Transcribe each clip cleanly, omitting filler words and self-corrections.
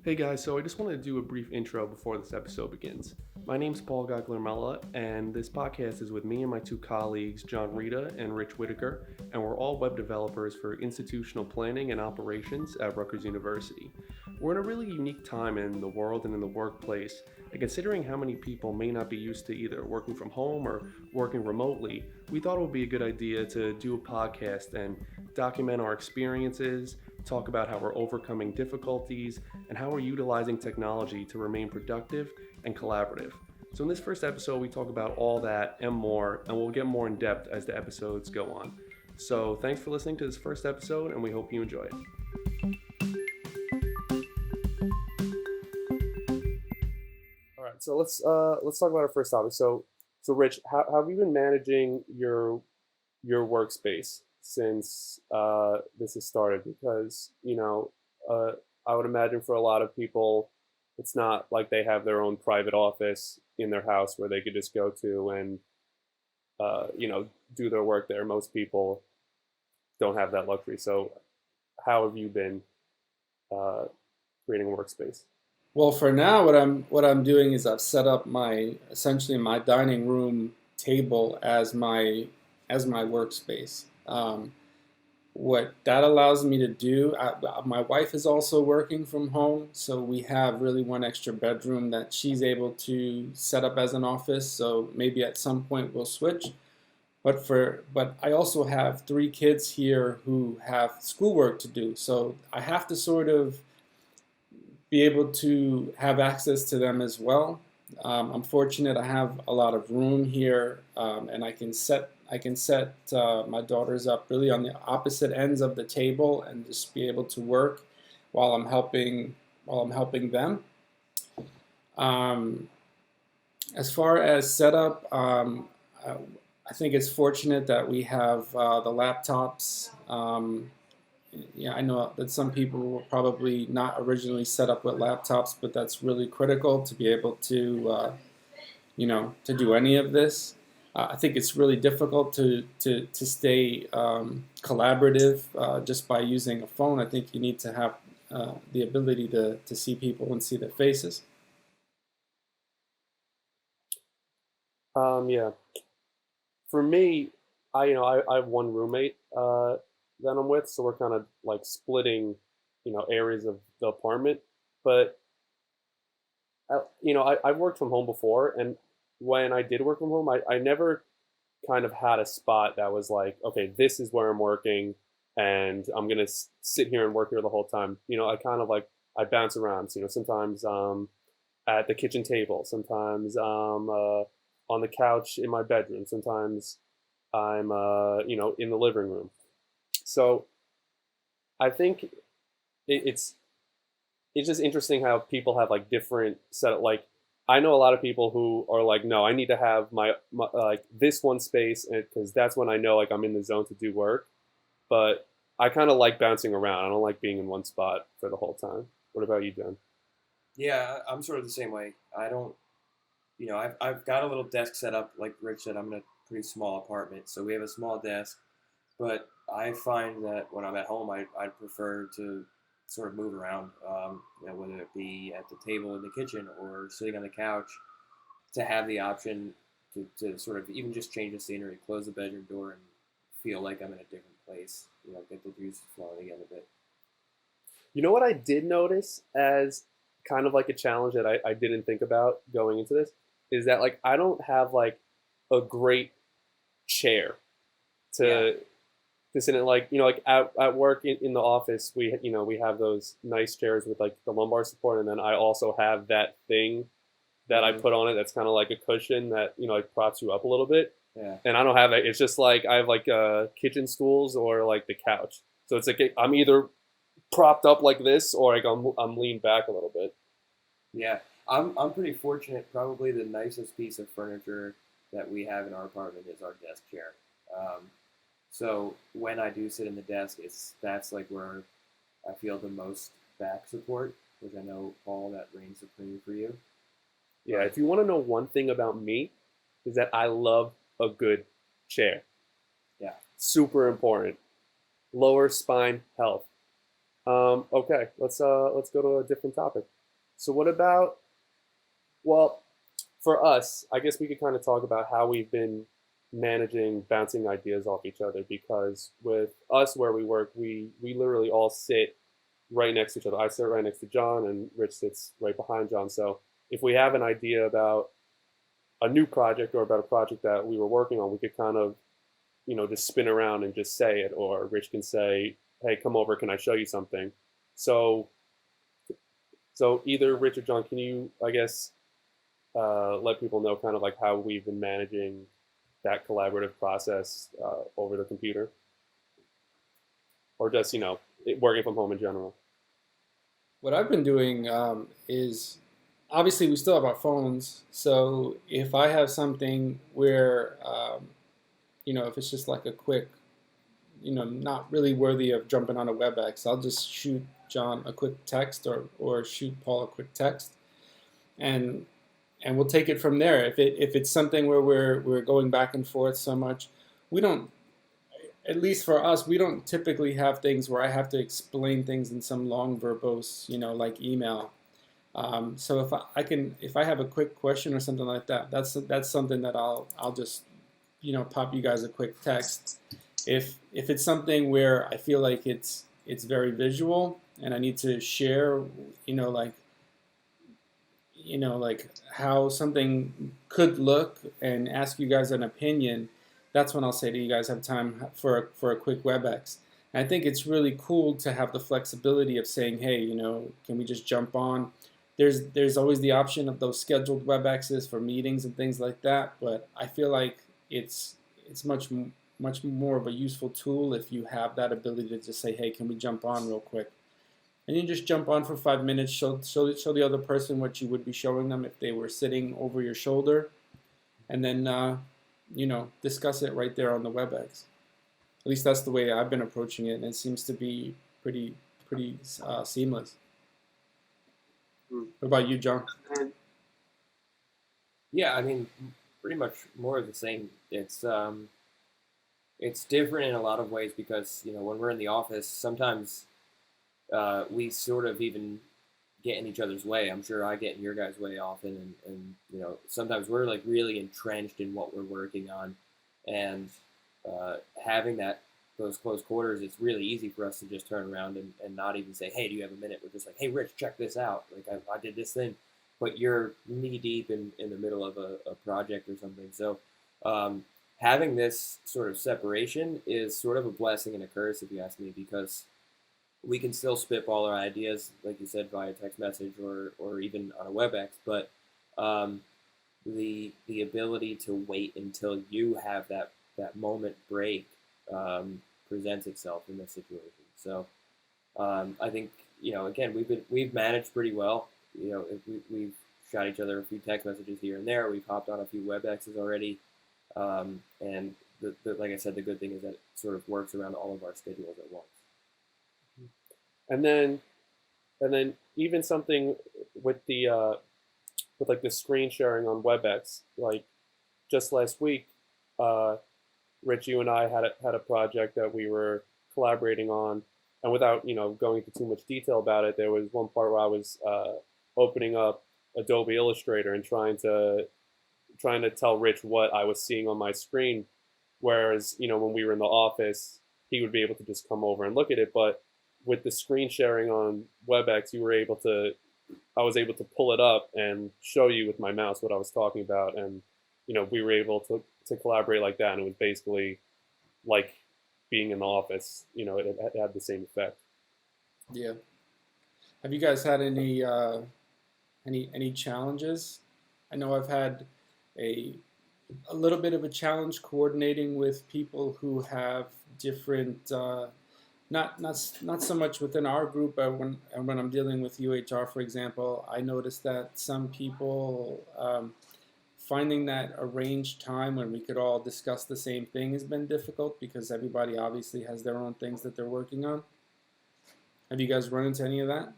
Hey guys, so I just wanted to do a brief intro before this episode begins. My name's Paul Gogliormella, and this podcast is with me and my two colleagues, John Reda and Rich Whittaker, and we're all web developers for institutional planning and operations at Rutgers University. We're in a really unique time in the world and in the workplace, and considering how many people may not be used to either working from home or working remotely, we thought it would be a good idea to do a podcast and document our experiences, talk about how we're overcoming difficulties, and how we're utilizing technology to remain productive and collaborative. So in this first episode, we talk about all that and more, and we'll get more in depth as the episodes go on. So thanks for listening to this first episode, and we hope you enjoy it. All right, so let's talk about our first topic. So Rich, how have you been managing your workspace since this has started? Because I would imagine for a lot of people, it's not like they have their own private office in their house where they could just go to and do their work there. Most people don't have that luxury. So how have you been creating a workspace? Well, for now, what I'm doing is I've set up essentially my dining room table as my workspace. What that allows me to do, my wife is also working from home, so we have really one extra bedroom that she's able to set up as an office. So maybe at some point we'll switch. But I also have three kids here who have schoolwork to do, so I have to sort of be able to have access to them as well. I'm fortunate I have a lot of room here, and I can set my daughters up really on the opposite ends of the table and just be able to work while I'm helping them. As far as setup, I think it's fortunate that we have the laptops. I know that some people were probably not originally set up with laptops, but that's really critical to be able to to do any of this. I think it's really difficult to stay collaborative just by using a phone. I think you need to have the ability to see people and see their faces. Yeah. For me, I have one roommate that I'm with, so we're kind of like splitting, areas of the apartment. But I've worked from home before, and when I did work from home, I never kind of had a spot that was like, okay, this is where I'm working, and I'm gonna sit here and work here the whole time. I kind of like I bounce around. Sometimes at the kitchen table, sometimes on the couch in my bedroom, sometimes I'm in the living room. So I think it's just interesting how people have like different setup. Like I know a lot of people who are like, no, I need to have my like this one space because that's when I know like I'm in the zone to do work. But I kind of like bouncing around. I don't like being in one spot for the whole time. What about you, Jen? Yeah, I'm sort of the same way. I don't, I've got a little desk set up, like Rich said. I'm in a pretty small apartment, so we have a small desk. But I find that when I'm at home, I prefer to sort of move around, whether it be at the table in the kitchen or sitting on the couch, to have the option to sort of even just change the scenery, close the bedroom door, and feel like I'm in a different place. Get the juices flowing again a bit. You know what I did notice as kind of like a challenge that I didn't think about going into this is that like I don't have like a great chair to sit in. Like like at work in the office we have those nice chairs with like the lumbar support, and then I also have that thing that I put on it that's kind of like a cushion that like props you up a little bit. Yeah. And I don't have that. It's just like I have like kitchen stools or like the couch. So it's like I'm either propped up like this or like I'm leaned back a little bit. Yeah, I'm pretty fortunate. Probably the nicest piece of furniture that we have in our apartment is our desk chair. So when I do sit in the desk, that's like where I feel the most back support, which I know, Paul, that reigns supreme for you. Yeah, if you want to know one thing about me, is that I love a good chair. Yeah. Super important. Lower spine health. Okay, let's go to a different topic. So what about, well, for us, I guess we could kind of talk about how we've been managing bouncing ideas off each other, because with us where we work, we literally all sit right next to each other. I sit right next to John, and Rich sits right behind John. So if we have an idea about a new project or about a project that we were working on, we could kind of, just spin around and just say it, or Rich can say, "Hey, come over, can I show you something?" So, so either Rich or John, can you, I guess, let people know kind of like how we've been managing that collaborative process over the computer, or just working from home in general? What I've been doing is obviously we still have our phones. So if I have something where, if it's just like a quick, not really worthy of jumping on a WebEx, I'll just shoot John a quick text or shoot Paul a quick text, and we'll take it from there. If it's something where we're going back and forth so much, we don't. At least for us, we don't typically have things where I have to explain things in some long verbose, like email. So if I have a quick question or something like that, that's something that I'll just pop you guys a quick text. If it's something where I feel like it's very visual and I need to share, like like how something could look and ask you guys an opinion, that's when I'll say to you guys, have time for a quick WebEx. And I think it's really cool to have the flexibility of saying, hey, can we just jump on? There's always the option of those scheduled WebExes for meetings and things like that, but I feel like it's much more of a useful tool if you have that ability to just say, hey, can we jump on real quick? And you just jump on for 5 minutes, show the other person what you would be showing them if they were sitting over your shoulder, and then discuss it right there on the WebEx. At least that's the way I've been approaching it, and it seems to be pretty seamless. What about you, John? Yeah, I mean, pretty much more of the same. It's different in a lot of ways because when we're in the office, sometimes we sort of even get in each other's way. I'm sure I get in your guys' way often, and sometimes we're like really entrenched in what we're working on, and having those close quarters, it's really easy for us to just turn around and not even say, hey, do you have a minute? We're just like, hey, Rich, check this out. Like I did this thing, but you're knee deep in the middle of a project or something. So having this sort of separation is sort of a blessing and a curse, if you ask me, because we can still spitball our ideas, like you said, via text message or even on a WebEx, but the ability to wait until you have that moment break presents itself in this situation. So I think again we've managed pretty well. We've shot each other a few text messages here and there. We've hopped on a few WebExes already, and like I said, the good thing is that it sort of works around all of our schedules at once. And then even something with with like the screen sharing on WebEx, like just last week, Rich, you and I had a project that we were collaborating on, and without going into too much detail about it, there was one part where I was opening up Adobe Illustrator and trying to tell Rich what I was seeing on my screen, whereas when we were in the office, he would be able to just come over and look at it, but with the screen sharing on WebEx, I was able to pull it up and show you with my mouse what I was talking about, and we were able to collaborate like that, and it was basically like being in the office. It had the same effect. Yeah. Have you guys had any challenges? I know I've had a little bit of a challenge coordinating with people who have different. Not so much within our group, but when I'm dealing with UHR, for example, I noticed that some people finding that arranged time when we could all discuss the same thing has been difficult because everybody obviously has their own things that they're working on. Have you guys run into any of that?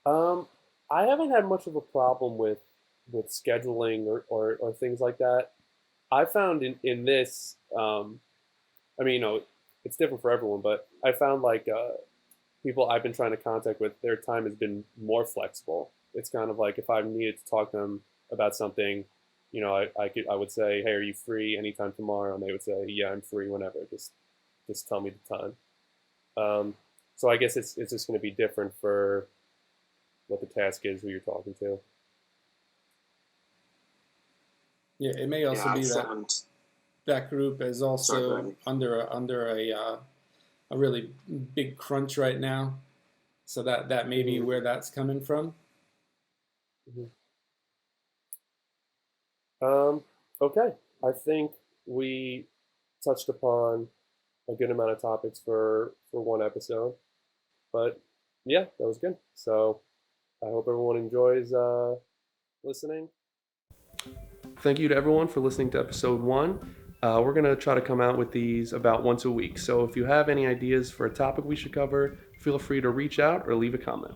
I haven't had much of a problem with scheduling or things like that. I found in this, I mean, it's different for everyone, but I found like people I've been trying to contact with, their time has been more flexible. It's kind of like if I needed to talk to them about something, I would say, hey, are you free anytime tomorrow? And they would say, yeah, I'm free whenever. Just tell me the time. So I guess it's just going to be different for what the task is, who you're talking to. Yeah, it may also be that group is also under a really big crunch right now, so that may be where that's coming from. Okay, I think we touched upon a good amount of topics for one episode, but yeah, that was good. So I hope everyone enjoys listening. Thank you to everyone for listening to episode 1. We're going to try to come out with these about once a week. So if you have any ideas for a topic we should cover, feel free to reach out or leave a comment.